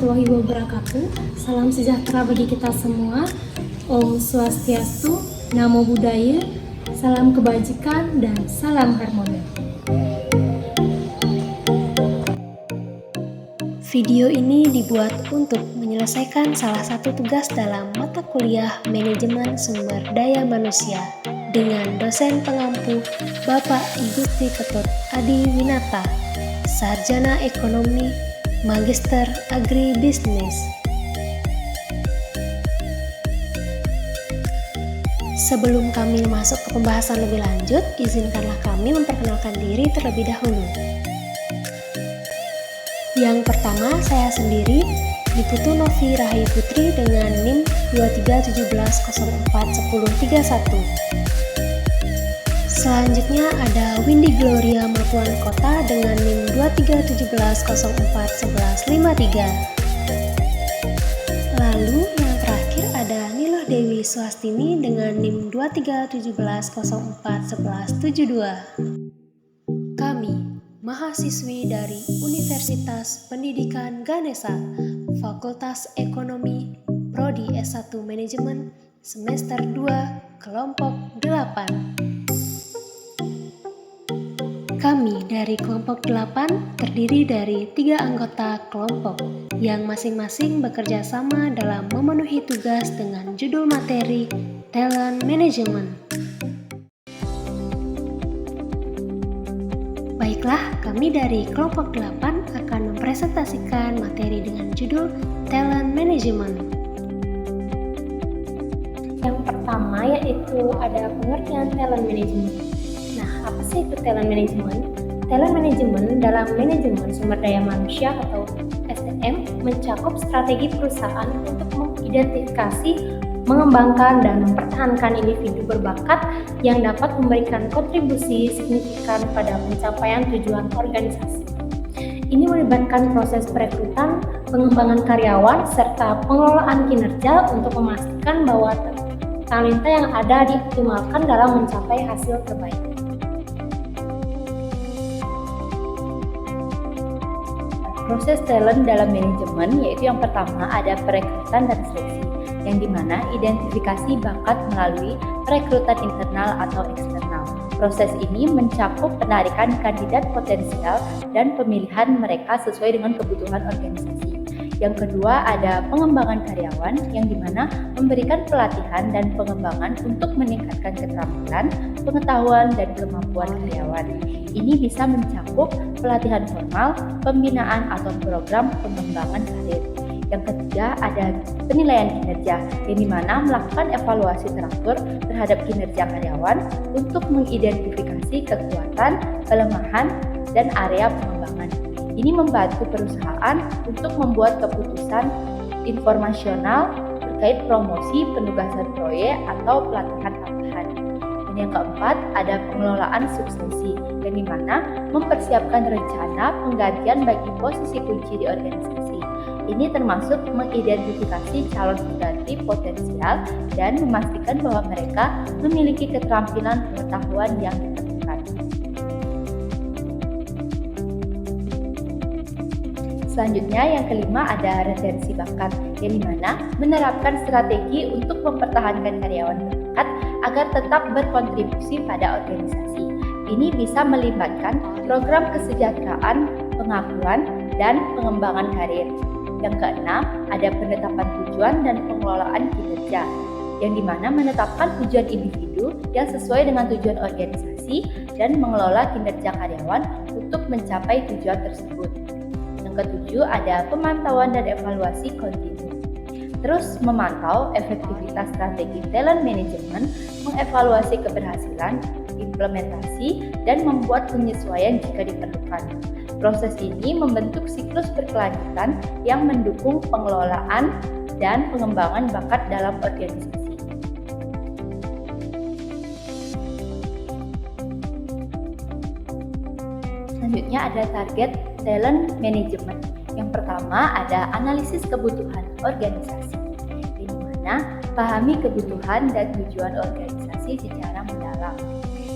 warahmatullahi wabarakatuh. Salam sejahtera bagi kita semua. Om Swastiastu, Namo Buddhaya, salam kebajikan dan salam harmoni. Video ini dibuat untuk menyelesaikan salah satu tugas dalam mata kuliah Manajemen Sumber Daya Manusia dengan dosen pengampu Bapak Igusti Ketut Adi Winata, Sarjana Ekonomi, Magister Agribisnis. Sebelum kami masuk ke pembahasan lebih lanjut, izinkanlah kami memperkenalkan diri terlebih dahulu. Yang pertama, saya sendiri, Niputu Novi Rahayu Putri dengan NIM 2317041031. Selanjutnya ada Windy Gloria Matuan Kota dengan NIM 2317041153. Lalu yang terakhir ada Niloh Dewi Swastini dengan NIM 2317041172. Kami, mahasiswi dari Universitas Pendidikan Ganesha, Fakultas Ekonomi, Prodi S1 Manajemen, semester 2, kelompok 8. Kami dari kelompok 8 terdiri dari 3 anggota kelompok yang masing-masing bekerja sama dalam memenuhi tugas dengan judul materi Talent Management. Baiklah, kami dari kelompok 8 akan mempresentasikan materi dengan judul Talent Management. Yang pertama yaitu ada pengertian talent management. Nah, apa sih itu talent management? Talent management dalam manajemen sumber daya manusia atau SDM mencakup strategi perusahaan untuk mengidentifikasi, mengembangkan dan mempertahankan individu berbakat yang dapat memberikan kontribusi signifikan pada pencapaian tujuan organisasi. Ini melibatkan proses perekrutan, pengembangan karyawan, serta pengelolaan kinerja untuk memastikan bahwa talenta yang ada dioptimalkan dalam mencapai hasil terbaik. Proses talent dalam manajemen yaitu yang pertama ada perekrutan dan seleksi, yang dimana identifikasi bakat melalui perekrutan internal atau eksternal. Proses ini mencakup penarikan kandidat potensial dan pemilihan mereka sesuai dengan kebutuhan organisasi. Yang kedua ada pengembangan karyawan, yang dimana memberikan pelatihan dan pengembangan untuk meningkatkan keterampilan, pengetahuan, dan kemampuan karyawan. Ini bisa mencakup pelatihan formal, pembinaan, atau program pengembangan karir. Yang ketiga ada penilaian kinerja, yang dimana melakukan evaluasi teratur terhadap kinerja karyawan untuk mengidentifikasi kekuatan, kelemahan, dan area pengembangan. Ini membantu perusahaan untuk membuat keputusan informasional terkait promosi, penugasan proyek, atau pelatihan tambahan. Dan yang keempat ada pengelolaan suksesi, yang dimana mempersiapkan rencana penggantian bagi posisi kunci di organisasi. Ini termasuk mengidentifikasi calon pengganti potensial dan memastikan bahwa mereka memiliki keterampilan pengetahuan yang diperlukan. Selanjutnya yang kelima ada retensi bakat, yang dimana menerapkan strategi untuk mempertahankan karyawan berbakat agar tetap berkontribusi pada organisasi. Ini bisa melibatkan program kesejahteraan, pengakuan, dan pengembangan karir. Yang keenam, ada penetapan tujuan dan pengelolaan kinerja, yang dimana menetapkan tujuan individu yang sesuai dengan tujuan organisasi dan mengelola kinerja karyawan untuk mencapai tujuan tersebut. Yang ketujuh, ada pemantauan dan evaluasi kontinu. Terus memantau efektivitas strategi talent management, mengevaluasi keberhasilan, implementasi, dan membuat penyesuaian jika diperlukan. Proses ini membentuk siklus berkelanjutan yang mendukung pengelolaan dan pengembangan bakat dalam organisasi. Selanjutnya ada target talent management. Yang pertama ada analisis kebutuhan organisasi, di mana pahami kebutuhan dan tujuan organisasi secara mendalam.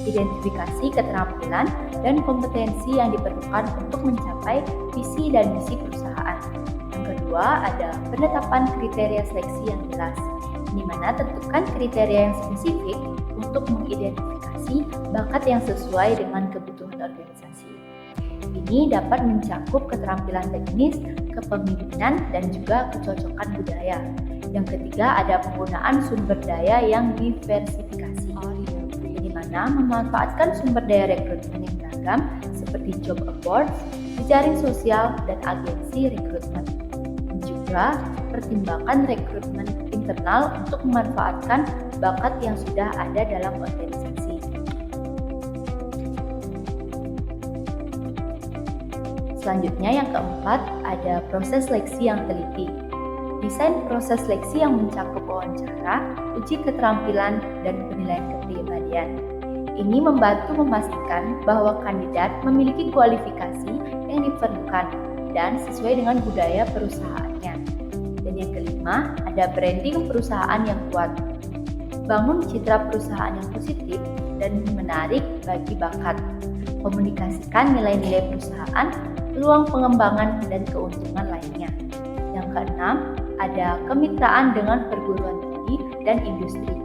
Identifikasi keterampilan dan kompetensi yang diperlukan untuk mencapai visi dan misi perusahaan. Yang kedua kedua ada penetapan kriteria seleksi yang jelas, di mana tentukan kriteria yang spesifik untuk mengidentifikasi bakat yang sesuai dengan kebutuhan organisasi. Ini dapat mencakup keterampilan teknis, kepemimpinan, dan juga kecocokan budaya. Yang ketiga ada penggunaan sumber daya yang diversifikasi, di mana memanfaatkan sumber daya rekrutmen yang beragam seperti job boards, jejaring sosial, dan agensi rekrutmen. Juga pertimbangan rekrutmen internal untuk memanfaatkan bakat yang sudah ada dalam organisasi. Selanjutnya yang keempat ada proses seleksi yang teliti. Desain proses seleksi yang mencakup wawancara, uji keterampilan, dan penilaian kepribadian. Ini membantu memastikan bahwa kandidat memiliki kualifikasi yang diperlukan dan sesuai dengan budaya perusahaannya. Dan yang kelima, ada branding perusahaan yang kuat. Bangun citra perusahaan yang positif dan menarik bagi bakat. Komunikasikan nilai-nilai perusahaan, peluang pengembangan, dan keuntungan lainnya. Yang keenam, ada kemitraan dengan perguruan tinggi dan industri.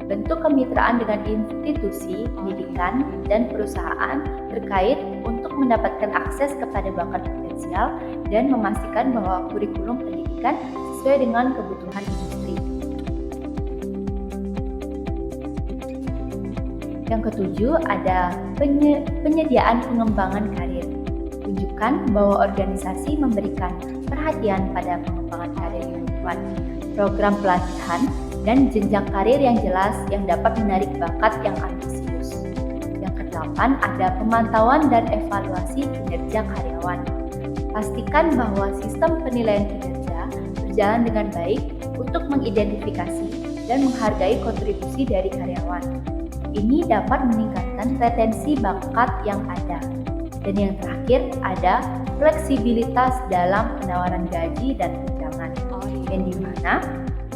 Bentuk kemitraan dengan institusi, pendidikan, dan perusahaan terkait untuk mendapatkan akses kepada bakat potensial dan memastikan bahwa kurikulum pendidikan sesuai dengan kebutuhan industri. Yang ketujuh ada penyediaan pengembangan karir. Tunjukkan bahwa organisasi memberikan perhatian pada pengembangan karir yang kuat, program pelatihan, dan jenjang karir yang jelas yang dapat menarik bakat yang ambisius. Yang kedelapan ada pemantauan dan evaluasi kinerja karyawan. Pastikan bahwa sistem penilaian kinerja berjalan dengan baik untuk mengidentifikasi dan menghargai kontribusi dari karyawan. Ini dapat meningkatkan retensi bakat yang ada. Dan yang terakhir ada fleksibilitas dalam penawaran gaji dan tunjangan, yang dimana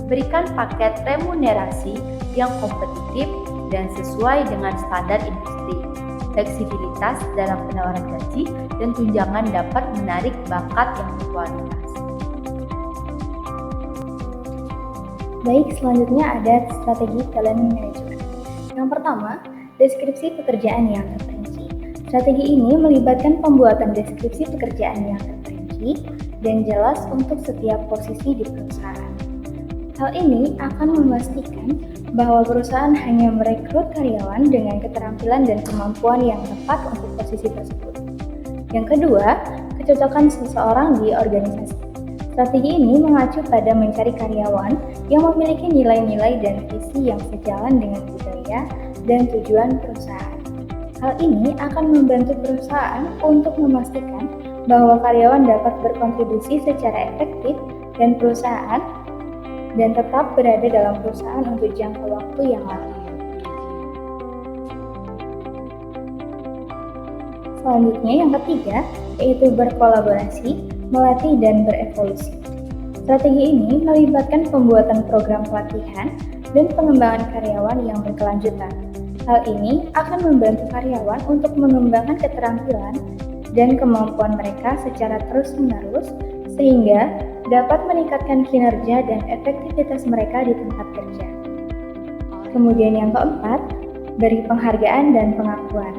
berikan paket remunerasi yang kompetitif dan sesuai dengan standar industri. Fleksibilitas dalam penawaran gaji dan tunjangan dapat menarik bakat yang berkualitas. Baik, selanjutnya ada strategi talent management. Yang pertama, deskripsi pekerjaan yang terperinci. Strategi ini melibatkan pembuatan deskripsi pekerjaan yang terperinci dan jelas untuk setiap posisi di perusahaan. Hal ini akan memastikan bahwa perusahaan hanya merekrut karyawan dengan keterampilan dan kemampuan yang tepat untuk posisi tersebut. Yang kedua, kecocokan seseorang di organisasi. Strategi ini mengacu pada mencari karyawan yang memiliki nilai-nilai dan visi yang sejalan dengan budaya dan tujuan perusahaan. Hal ini akan membantu perusahaan untuk memastikan bahwa karyawan dapat berkontribusi secara efektif dan perusahaan dan tetap berada dalam perusahaan untuk jangka waktu yang lama. Selanjutnya yang ketiga, yaitu berkolaborasi, melatih, dan berevolusi. Strategi ini melibatkan pembuatan program pelatihan dan pengembangan karyawan yang berkelanjutan. Hal ini akan membantu karyawan untuk mengembangkan keterampilan dan kemampuan mereka secara terus-menerus sehingga dapat meningkatkan kinerja dan efektivitas mereka di tempat kerja. Kemudian yang keempat, beri penghargaan dan pengakuan.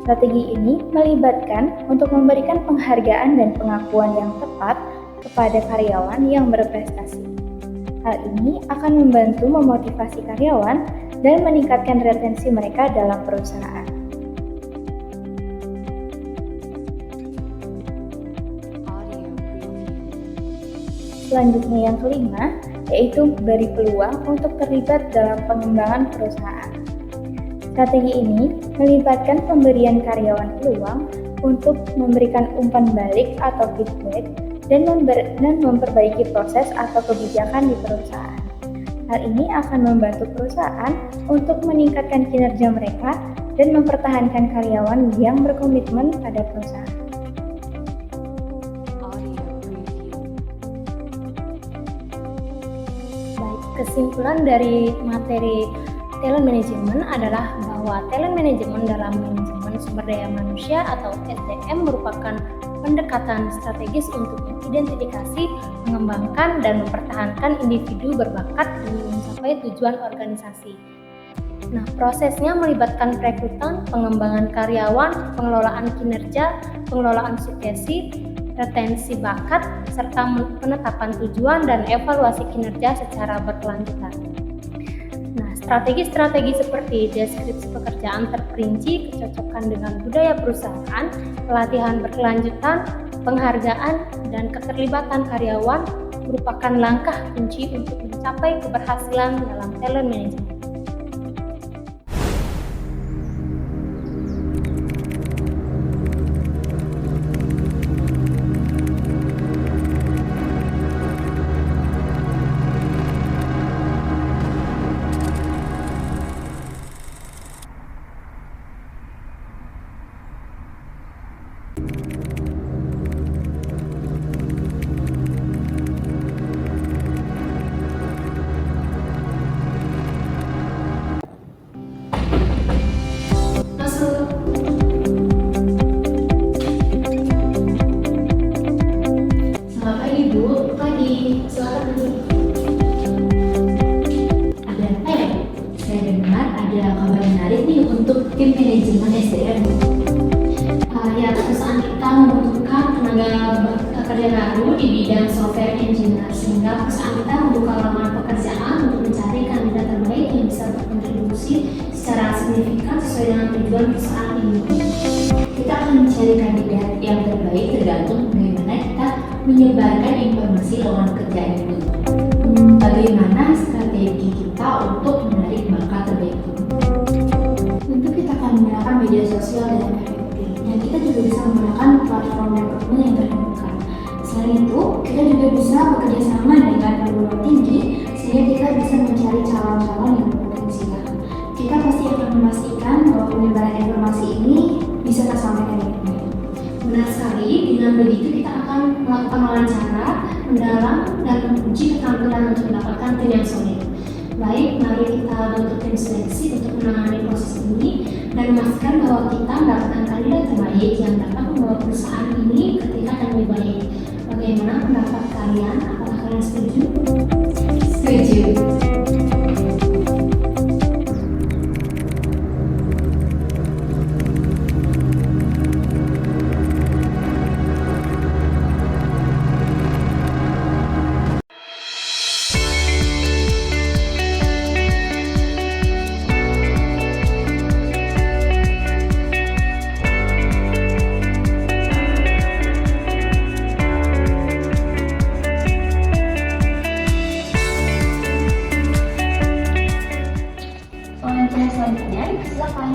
Strategi ini melibatkan untuk memberikan penghargaan dan pengakuan yang tepat kepada karyawan yang berprestasi. Hal ini akan membantu memotivasi karyawan dan meningkatkan retensi mereka dalam perusahaan. Selanjutnya yang kelima, yaitu beri peluang untuk terlibat dalam pengembangan perusahaan. Strategi ini melibatkan pemberian karyawan peluang untuk memberikan umpan balik atau feedback dan memperbaiki proses atau kebijakan di perusahaan. Hal ini akan membantu perusahaan untuk meningkatkan kinerja mereka dan mempertahankan karyawan yang berkomitmen pada perusahaan. Baik, kesimpulan dari materi talent management adalah bahwa talent management dalam manajemen sumber daya manusia atau SDM merupakan pendekatan strategis untuk mengidentifikasi, mengembangkan, dan mempertahankan individu berbakat demi mencapai tujuan organisasi. Nah, prosesnya melibatkan perekrutan, pengembangan karyawan, pengelolaan kinerja, pengelolaan suksesi, retensi bakat, serta penetapan tujuan dan evaluasi kinerja secara berkelanjutan. Nah, strategi-strategi seperti deskripsi pekerjaan terperinci, kecocokan dengan budaya perusahaan, pelatihan berkelanjutan, penghargaan, dan keterlibatan karyawan merupakan langkah kunci untuk mencapai keberhasilan dalam talent management. Tim manajemen SDM. Ya, perusahaan kita membutuhkan tenaga kerja baru di bidang software engineer, sehingga perusahaan kita membuka lowongan pekerjaan untuk mencari kandidat terbaik yang bisa berkontribusi secara signifikan sesuai dengan tujuan perusahaan ini. Kita akan mencari kandidat yang terbaik tergantung bagaimana kita menyebarkan informasi lowongan kerja ini. Bagaimana strategi kita untuk menarik bakat terbaik itu? Menggunakan media sosial dengan efektif, dan kita juga bisa menggunakan platform rekrutmen yang terbuka. Selain itu, kita juga bisa bekerja sama dengan perguruan tinggi sehingga kita bisa mencari calon-calon yang berpotensial. Kita pasti akan memastikan bahwa penyebaran informasi ini bisa tersampaikan dengan baik. Benar sekali, dengan begitu kita akan melakukan wawancara mendalam dan menguji keterampilan untuk mendapatkan tim yang solid. Baik, mari kita bentuk tim seleksi untuk menangani proses ini dan memastikan bahwa kita mendapatkan kandidat terbaik yang dapat membawa perusahaan ini ke tingkat yang lebih baik. Bagaimana pendapat kalian? Apakah kalian setuju? Setuju. Selanjutnya, silakan.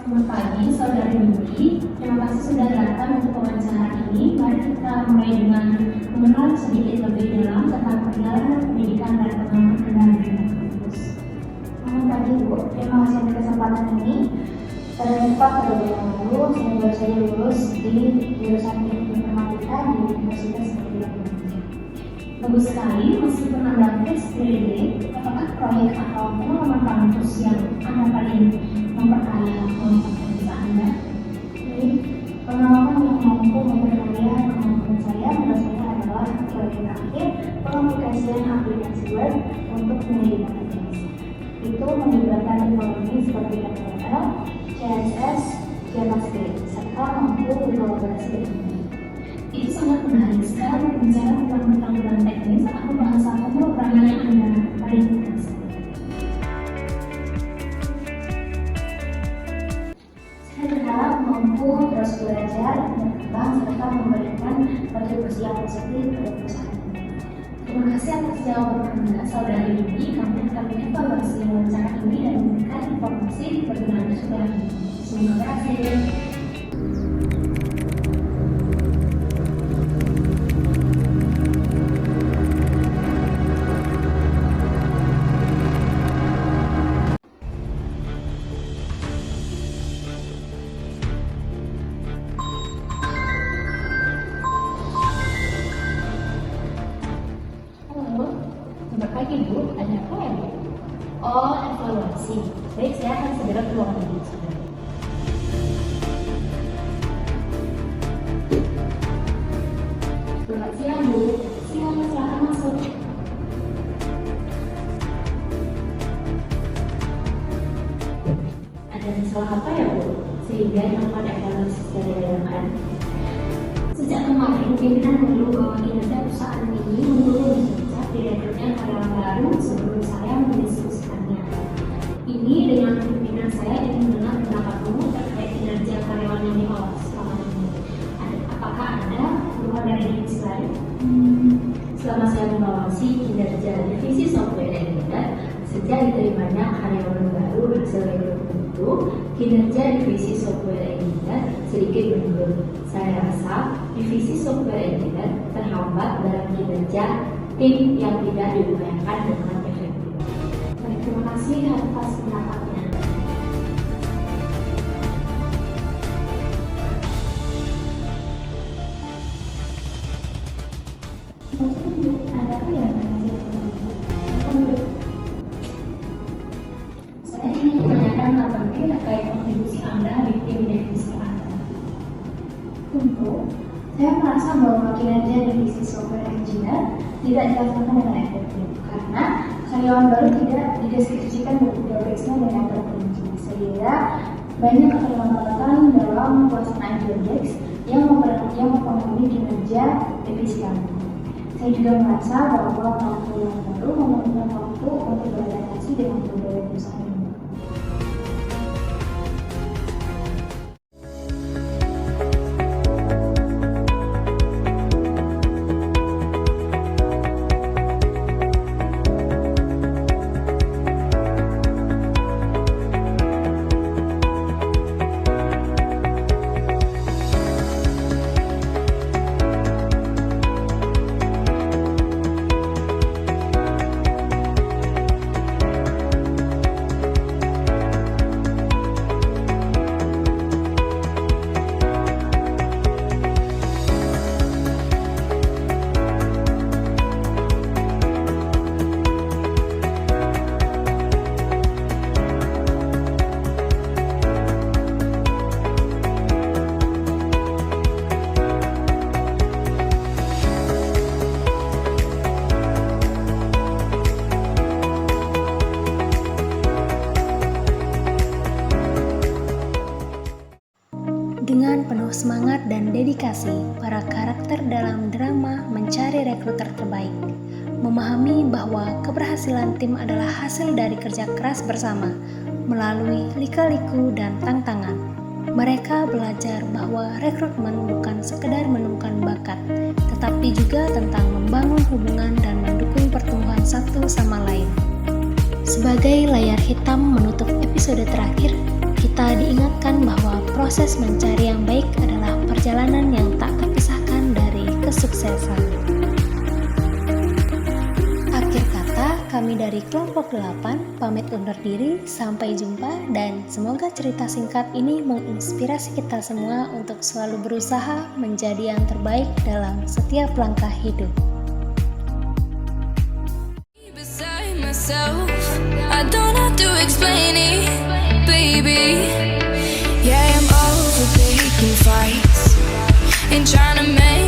Selamat pagi, saudara Yudi. Terima kasih sudah datang untuk wawancara ini. Mari kita mulai dengan mengenal sedikit lebih dalam tentang perjalanan pendidikan dan pengembangan Anda di kampus. Selamat pagi, Bu. Terima kasih atas kesempatan ini. Pada tempat terlebih dahulu, saya baru saja lulus di jurusan Teknik Informatika di Universitas Indonesia. Bagus sekali, meskipun Anda fresh graduate, apakah proyek atau pengalaman kampus yang Anda paling memperkaya kompetensi Anda? Pengalaman yang mampu memperkaya kemampuan saya menurut saya adalah proyek terakhir pengaplikasian aplikasi web untuk menjadi database. Itu melibatkan teknologi seperti HTML, CSS, JavaScript, serta mampu berkolaborasi dengan baik. Itu sangat menarik. Sekarang berbicara tentang keterampilan teknis atau bahasa pemrograman yang Anda paling berhasil. Saya berharap mampu terus belajar, berkembang, serta memberikan kontribusi yang positif pada perusahaan ini. Terima kasih atas jawaban Anda, saudara Yudi. Kami akan mengevaluasi wawancara ini dan memberikan informasi berguna untuk saudara. Terima kasih. Oh, evaluasi. Baik, saya akan segera ke ruangan ini. Selamat siang, Bu. Silakan silakan masuk. Ada masalah apa ya, Bu? Sehingga melakukan evaluasi secara dadakan. Sejak kemarin, pimpinan mengeluh bahwa kinerja perusahaan ini menurun sejak direkrutnya karyawan baru sebelum saya mendiskusikannya. Ini dengan pimpinan saya ingin mendengar pendapatmu terkait kinerja karyawan yang diolah selama ini. Apakah ada keluhan dari divisi lain? Selama saya mengawasi kinerja divisi software engineer, sejak diterimanya karyawan baru hasil rekrutmen itu, kinerja divisi software engineer sedikit menurun. Saya rasa divisi software engineer terhambat dalam kinerja tim yang tidak diupayakan dengan efektif. Baik, terima kasih atas pendapatnya. Ada apa ya? Saya ingin menanyakan tentang terkait kontribusi Anda di tim divisi Anda. Tentu, saya merasa bahwa kinerja divisi software engineer tidak dilaksanakan dengan efektif karena karyawan baru tidak dideskripsikan job-nya dengan terperinci, sehingga banyak keterlambatan dalam pelaksanaan job yang mempengaruhi kinerja divisi kami. Saya juga merasa bahwa para karyawan baru memerlukan waktu untuk beradaptasi dengan budaya perusahaan ini. Dengan penuh semangat dan dedikasi, para karakter dalam drama mencari rekruter terbaik, memahami bahwa keberhasilan tim adalah hasil dari kerja keras bersama, melalui lika-liku dan tantangan. Mereka belajar bahwa rekrutmen bukan sekedar menemukan bakat, tetapi juga tentang membangun hubungan dan mendukung pertumbuhan satu sama lain. Sebagai layar hitam menutup episode terakhir, kita diingatkan bahwa proses mencari yang baik adalah perjalanan yang tak terpisahkan dari kesuksesan. Akhir kata, kami dari kelompok 8 pamit undur diri, sampai jumpa, dan semoga cerita singkat ini menginspirasi kita semua untuk selalu berusaha menjadi yang terbaik dalam setiap langkah hidup. I don't have to explain it, baby. Yeah, I'm over picking fights and trying to make